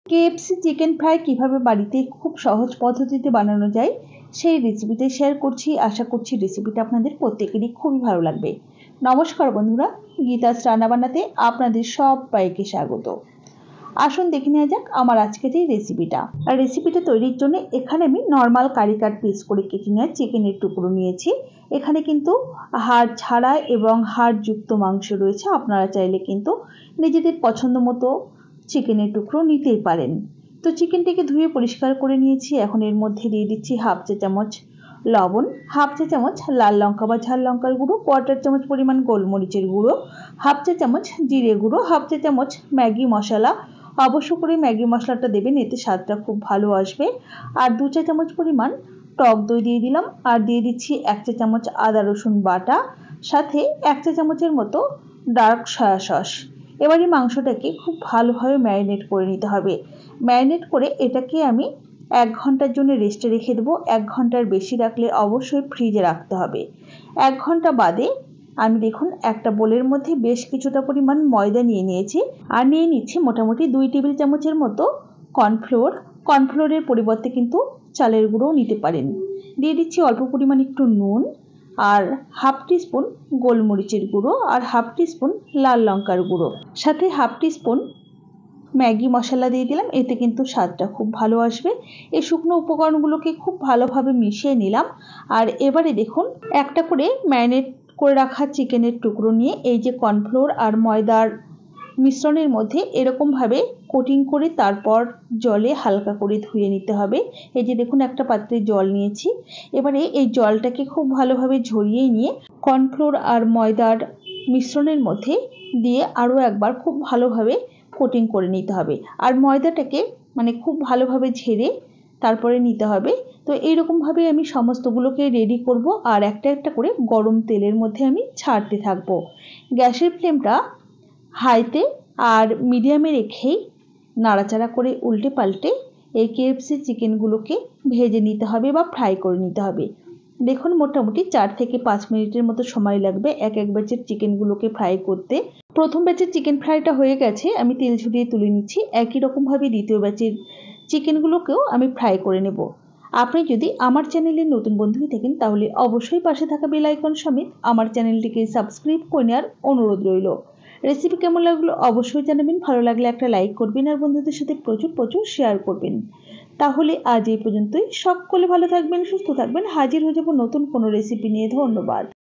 KFC chicken fry কিভাবে বাড়িতে খুব সহজ পদ্ধতিতে বানানো যায় সেই রেসিপিটাই শেয়ার করছি। আশা করছি রেসিপিটা আপনাদের প্রত্যেকেরই খুবই ভালো লাগবে। নমস্কার বন্ধুরা, গীতাস রান্নাবান্নাতে আপনাদের সবাইকে স্বাগত। আসুন দেখে নেওয়া যাক আমার আজকের এই রেসিপিটা। আর রেসিপিটা তৈরির জন্য এখানে আমি নর্মাল কারি কাট পিস করে কেটে নেওয়া চিকেনের টুকরো নিয়েছি। এখানে কিন্তু হাড় ছাড়া এবং হাড়যুক্ত মাংস রয়েছে। আপনারা চাইলে কিন্তু নিজেদের পছন্দ মতো চিকেনের টুকরো নিতেই পারেন। তো চিকেনটাকে ধুয়ে পরিষ্কার করে নিয়েছি। এখন এর মধ্যে দিয়ে দিচ্ছি হাফ চা চামচ লবণ, হাফ চা চামচ লাল লঙ্কা বা ঝাল লঙ্কার গুঁড়ো, কোয়ার্টার চামচ পরিমাণ গোলমরিচের গুঁড়ো, হাফ চা চামচ জিরে গুঁড়ো, হাফ চা চামচ ম্যাগি মশলা। অবশ্য করে ম্যাগি মশলাটা দেবেন, এতে স্বাদটা খুব ভালো আসবে। আর 2 চা চামচ পরিমাণ টক দই দিয়ে দিলাম। আর দিয়ে দিচ্ছি 1 চা চামচ আদা রসুন বাটা, সাথে 1 চা চামচের মতো ডার্ক সয়া সস। এবার এই মাংসটাকে খুব ভালোভাবে ম্যারিনেট করে নিতে হবে। ম্যারিনেট করে এটাকে আমি 1 ঘন্টার জন্য রেস্টে রেখে দেবো। 1 ঘন্টার বেশি রাখলে অবশ্যই ফ্রিজে রাখতে হবে। 1 ঘন্টা বাদে আমি দেখুন একটা বোলের মধ্যে বেশ কিছুটা পরিমাণ ময়দা নিয়ে নিয়েছি। আর নিয়ে নিচ্ছি মোটামুটি 2 টেবিল চামচের মতো কর্নফ্লোর। কর্নফ্লোরের পরিবর্তে কিন্তু চালের গুঁড়োও নিতে পারেন। দিয়ে দিচ্ছি অল্প পরিমাণ একটু নুন, আর হাফ টিস্পুন গোলমরিচের গুঁড়ো, আর হাফ টিস্পুন লাল লঙ্কার গুঁড়ো, সাথে হাফ টিস্পুন ম্যাগি মশলা দিয়ে দিলাম। এতে কিন্তু স্বাদটা খুব ভালো আসবে। এই শুকনো উপকরণগুলোকে খুব ভালোভাবে মিশিয়ে নিলাম। আর এবারে দেখুন একটা করে ম্যারিনেট করে রাখা চিকেনের টুকরো নিয়ে এই যে কর্নফ্লোর আর ময়দার মিশ্রণের মধ্যে এরকমভাবে কোটিং করে তারপর জলে হালকা করে ধুয়ে নিতে হবে। এই যে দেখুন একটা পাত্রে জল নিয়েছি। এবারে এই জলটাকে খুব ভালোভাবে ঝরিয়ে নিয়ে কর্নফ্লোর আর ময়দার মিশ্রণের মধ্যে দিয়ে আরও একবার খুব ভালোভাবে কোটিং করে নিতে হবে। আর ময়দাটাকে খুব ভালোভাবে ঝেড়ে তারপরে নিতে হবে। তো এইরকমভাবে আমি সমস্তগুলোকে রেডি করব। আর একটা একটা করে গরম তেলের মধ্যে আমি ছাড়তে থাকবো। গ্যাসের ফ্লেমটা হাইতে আর মিডিয়ামে রেখেই নাড়াচাড়া করে উল্টে পাল্টে এই কেএফসি চিকেনগুলোকে ভেজে নিতে হবে বা ফ্রাই করে নিতে হবে। দেখুন মোটামুটি 4 থেকে 5 মিনিটের মতো সময় লাগবে এক এক ব্যাচের চিকেনগুলোকে ফ্রাই করতে। প্রথম ব্যাচের চিকেন ফ্রাইটা হয়ে গেছে, আমি তেল ঝরিয়ে তুলে নিচ্ছি। একই রকমভাবে দ্বিতীয় ব্যাচের চিকেনগুলোকেও আমি ফ্রাই করে নেব। আপনি যদি আমার চ্যানেলের নতুন বন্ধু হয়ে থাকেন তাহলে অবশ্যই পাশে থাকা বেল আইকন সমেত আমার চ্যানেলটিকে সাবস্ক্রাইব করে নেওয়ার অনুরোধ রইল। রেসিপি কেমন লাগলো অবশ্যই জানাবেন। ভালো লাগলে একটা লাইক করবেন আর বন্ধুদের সাথে প্রচুর প্রচুর শেয়ার করবেন। তাহলে আজ এই পর্যন্তই। সকলে ভালো থাকবেন, সুস্থ থাকবেন। হাজির হয়ে যাব নতুন কোনো রেসিপি নিয়ে। ধন্যবাদ।